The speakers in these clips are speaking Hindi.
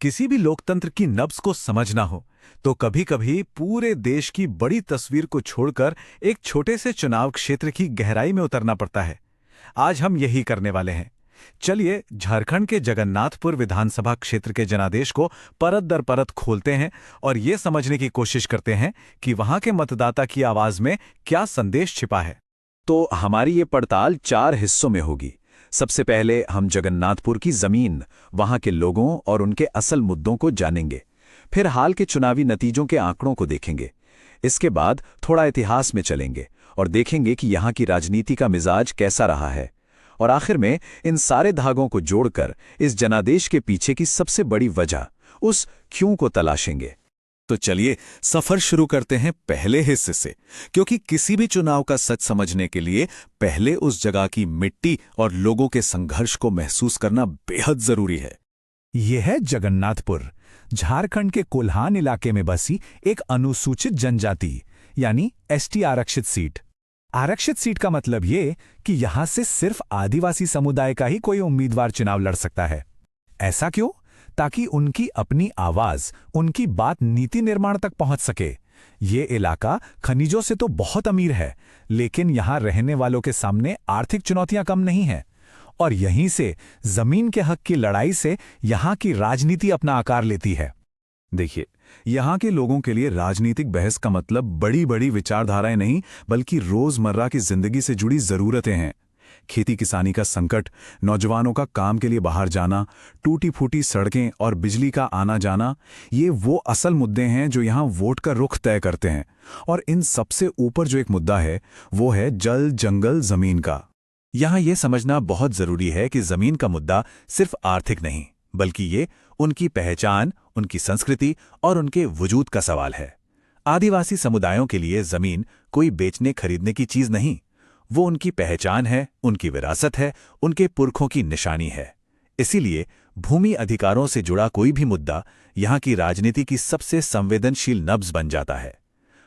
किसी भी लोकतंत्र की नब्ज को समझना हो तो कभी-कभी पूरे देश की बड़ी तस्वीर को छोड़कर एक छोटे से चुनाव क्षेत्र की गहराई में उतरना पड़ता है। आज हम यही करने वाले हैं। चलिए झारखंड के जगन्नाथपुर विधानसभा क्षेत्र के जनादेश को परत दर परत खोलते हैं और ये समझने की कोशिश करते हैं कि वहां के मतदाता की आवाज में क्या संदेश छिपा है। तो हमारी ये पड़ताल 4 हिस्सों में होगी। सबसे पहले हम जगन्नाथपुर की जमीन, वहां के लोगों और उनके असल मुद्दों को जानेंगे। फिर हाल के चुनावी नतीजों के आंकड़ों को देखेंगे। इसके बाद थोड़ा इतिहास में चलेंगे और देखेंगे कि यहाँ की राजनीति का मिजाज कैसा रहा है। और आखिर में इन सारे धागों को जोड़कर इस जनादेश के पीछे की सबसे बड़ी वजह, उस क्यों को तलाशेंगे। तो चलिए सफर शुरू करते हैं पहले हिस्से से, क्योंकि किसी भी चुनाव का सच समझने के लिए पहले उस जगह की मिट्टी और लोगों के संघर्ष को महसूस करना बेहद जरूरी है। यह है जगन्नाथपुर, झारखंड के कोल्हान इलाके में बसी एक अनुसूचित जनजाति यानी एसटी आरक्षित सीट। आरक्षित सीट का मतलब ये कि यहां से सिर्फ आदिवासी समुदाय का ही कोई उम्मीदवार चुनाव लड़ सकता है। ऐसा क्यों? ताकि उनकी अपनी आवाज, उनकी बात नीति निर्माण तक पहुंच सके। ये इलाका खनिजों से तो बहुत अमीर है, लेकिन यहां रहने वालों के सामने आर्थिक चुनौतियां कम नहीं हैं। और यहीं से जमीन के हक की लड़ाई से यहां की राजनीति अपना आकार लेती है। देखिए, यहाँ के लोगों के लिए राजनीतिक बहस का मतलब बड़ी बड़ी विचारधाराएं नहीं, बल्कि रोजमर्रा की जिंदगी से जुड़ी जरूरतें हैं। खेती किसानी का संकट, नौजवानों का काम के लिए बाहर जाना, टूटी फूटी सड़कें और बिजली का आना जाना, ये वो असल मुद्दे हैं जो यहाँ वोट का रुख तय करते हैं। और इन सबसे ऊपर जो एक मुद्दा है वो है जल जंगल जमीन का। यहाँ ये समझना बहुत जरूरी है कि जमीन का मुद्दा सिर्फ आर्थिक नहीं, बल्कि ये उनकी पहचान, उनकी संस्कृति और उनके वजूद का सवाल है। आदिवासी समुदायों के लिए जमीन कोई बेचने खरीदने की चीज नहीं, वो उनकी पहचान है, उनकी विरासत है, उनके पुरखों की निशानी है। इसीलिए भूमि अधिकारों से जुड़ा कोई भी मुद्दा यहाँ की राजनीति की सबसे संवेदनशील नब्ज बन जाता है।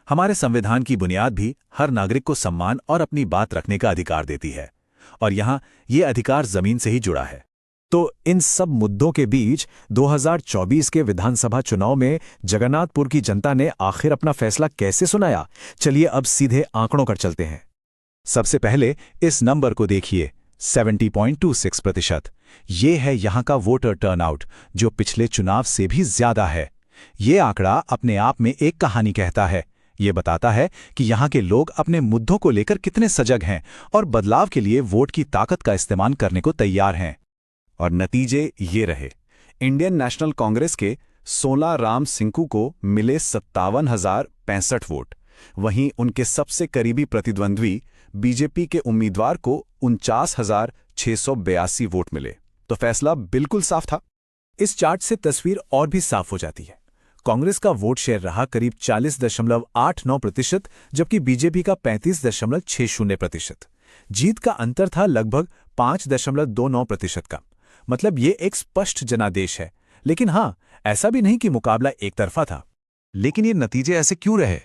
हमारे संविधान की बुनियाद भी हर नागरिक को सम्मान और अपनी बात रखने का अधिकार देती है, और यहाँ ये अधिकार जमीन से ही जुड़ा है। तो इन सब मुद्दों के बीच 2024 के विधानसभा चुनाव में जगन्नाथपुर की जनता ने आखिर अपना फैसला कैसे सुनाया? चलिए अब सीधे आंकड़ों पर चलते हैं। सबसे पहले इस नंबर को देखिए, 70.26%। ये है यहाँ का वोटर टर्नआउट, जो पिछले चुनाव से भी ज्यादा है। ये आंकड़ा अपने आप में एक कहानी कहता है। ये बताता है कि यहाँ के लोग अपने मुद्दों को लेकर कितने सजग हैं और बदलाव के लिए वोट की ताकत का इस्तेमाल करने को तैयार हैं। और नतीजे ये रहे। इंडियन नेशनल कांग्रेस के 16 राम सिंकू को मिले 57,065 वोट। वहीं उनके सबसे करीबी प्रतिद्वंद्वी बीजेपी के उम्मीदवार को 49,682 वोट मिले। तो फैसला बिल्कुल साफ था। इस चार्ट से तस्वीर और भी साफ हो जाती है। कांग्रेस का वोट शेयर रहा करीब 40.89%, जबकि बीजेपी का 35.60%। जीत का अंतर था लगभग 5.29% का। मतलब ये एक स्पष्ट जनादेश है। लेकिन हां, ऐसा भी नहीं कि मुकाबला एक तरफा था। लेकिन ये नतीजे ऐसे क्यों रहे?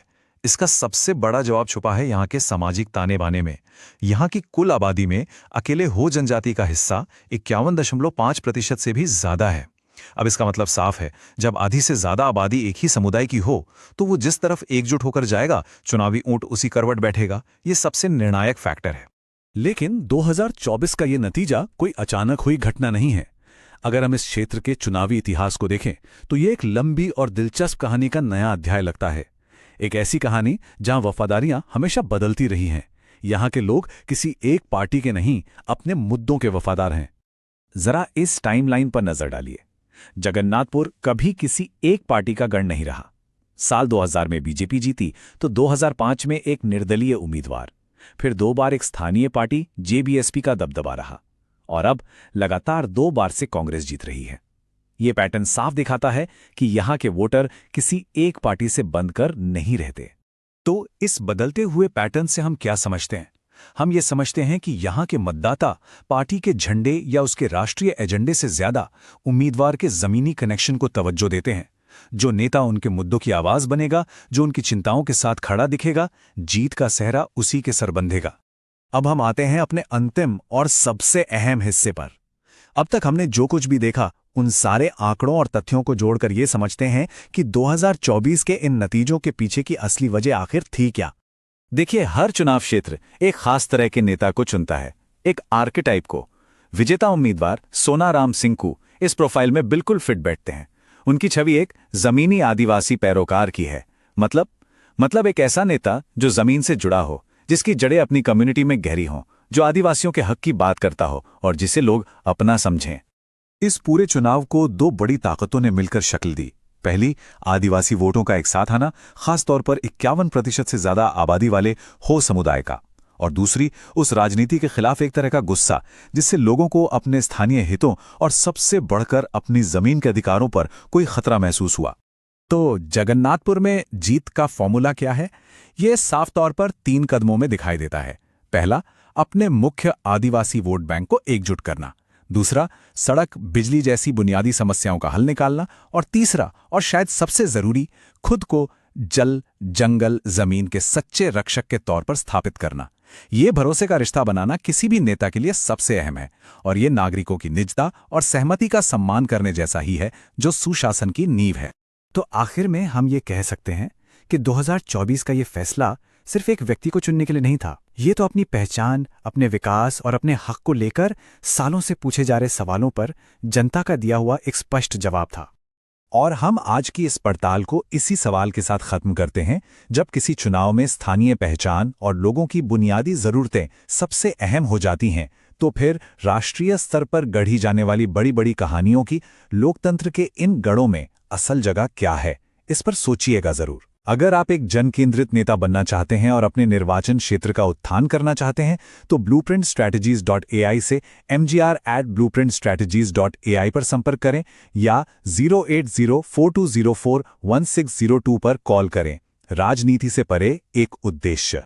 इसका सबसे बड़ा जवाब छुपा है यहाँ के सामाजिक ताने बाने में। यहाँ की कुल आबादी में अकेले हो जनजाति का हिस्सा 51.5% से भी ज्यादा है। अब इसका मतलब साफ है, जब आधी से ज्यादा आबादी एक ही समुदाय की हो तो वो जिस तरफ एकजुट होकर जाएगा, चुनावी ऊंट उसी करवट बैठेगा। ये सबसे निर्णायक फैक्टर है। लेकिन 2024 का ये नतीजा कोई अचानक हुई घटना नहीं है। अगर हम इस क्षेत्र के चुनावी इतिहास को देखें तो ये एक लंबी और दिलचस्प कहानी का नया अध्याय लगता है। एक ऐसी कहानी जहां वफादारियां हमेशा बदलती रही हैं। यहां के लोग किसी एक पार्टी के नहीं, अपने मुद्दों के वफादार हैं। जरा इस टाइमलाइन पर नजर डालिए। जगन्नाथपुर कभी किसी एक पार्टी का गढ़ नहीं रहा। साल 2000 में बीजेपी जीती तो 2005 में एक निर्दलीय उम्मीदवार, फिर 2 बार एक स्थानीय पार्टी जेबीएसपी का दबदबा रहा, और अब लगातार 2 बार से कांग्रेस जीत रही है। ये पैटर्न साफ दिखाता है कि यहाँ के वोटर किसी एक पार्टी से बंधकर नहीं रहते। तो इस बदलते हुए पैटर्न से हम क्या समझते हैं? हम ये समझते हैं कि यहाँ के मतदाता पार्टी के झंडे या उसके राष्ट्रीय एजेंडे से ज्यादा उम्मीदवार के जमीनी कनेक्शन को तवज्जो देते हैं। जो नेता उनके मुद्दों की आवाज बनेगा, जो उनकी चिंताओं के साथ खड़ा दिखेगा, जीत का सेहरा उसी के सर बंधेगा। अब हम आते हैं अपने अंतिम और सबसे अहम हिस्से पर। अब तक हमने जो कुछ भी देखा उन सारे आंकड़ों और तथ्यों को जोड़कर ये समझते हैं कि 2024 के इन नतीजों के पीछे की असली वजह आखिर थी क्या। देखिए, हर चुनाव क्षेत्र एक खास तरह के नेता को चुनता है, एक आर्केटाइप को। विजेता उम्मीदवार सोनाराम सिंकू इस प्रोफाइल में बिल्कुल फिट बैठते हैं। उनकी छवि एक जमीनी आदिवासी पैरोकार की है। मतलब एक ऐसा नेता जो जमीन से जुड़ा हो, जिसकी जड़ें अपनी कम्युनिटी में गहरी हों, जो आदिवासियों के हक की बात करता हो और जिसे लोग अपना समझें। इस पूरे चुनाव को दो बड़ी ताकतों ने मिलकर शक्ल दी। पहली, आदिवासी वोटों का एक साथ आना, खासतौर पर 51% से ज्यादा आबादी वाले हो समुदाय का। और दूसरी, उस राजनीति के खिलाफ एक तरह का गुस्सा, जिससे लोगों को अपने स्थानीय हितों और सबसे बढ़कर अपनी जमीन के अधिकारों पर कोई खतरा महसूस हुआ। तो जगन्नाथपुर में जीत का फॉर्मूला क्या है? ये साफ तौर पर 3 कदमों में दिखाई देता है। पहला, अपने मुख्य आदिवासी वोट बैंक को एकजुट करना। दूसरा, सड़क, बिजली जैसी बुनियादी समस्याओं का हल निकालना। और तीसरा, और शायद सबसे जरूरी, खुद को जल, जंगल, जमीन के सच्चे रक्षक के तौर पर स्थापित करना। ये भरोसे का रिश्ता बनाना किसी भी नेता के लिए सबसे अहम है, और ये नागरिकों की निजता और सहमति का सम्मान करने जैसा ही है, जो सुशासन की नींव है। तो आखिर में हम ये कह सकते हैं कि 2024 का ये फैसला सिर्फ एक व्यक्ति को चुनने के लिए नहीं था। ये तो अपनी पहचान, अपने विकास और अपने हक को लेकर सालों से पूछे जा रहे सवालों पर जनता का दिया हुआ एक स्पष्ट जवाब था। और हम आज की इस पड़ताल को इसी सवाल के साथ खत्म करते हैं, जब किसी चुनाव में स्थानीय पहचान और लोगों की बुनियादी जरूरतें सबसे अहम हो जाती हैं, तो फिर राष्ट्रीय स्तर पर गढ़ी जाने वाली बड़ी बड़ी कहानियों की लोकतंत्र के इन गढ़ों में असल जगह क्या है, इस पर सोचिएगा जरूर। अगर आप एक जन केंद्रित नेता बनना चाहते हैं और अपने निर्वाचन क्षेत्र का उत्थान करना चाहते हैं, तो blueprintstrategies.ai से mgr@blueprintstrategies.ai पर संपर्क करें या 08042041602 पर कॉल करें। राजनीति से परे एक उद्देश्य।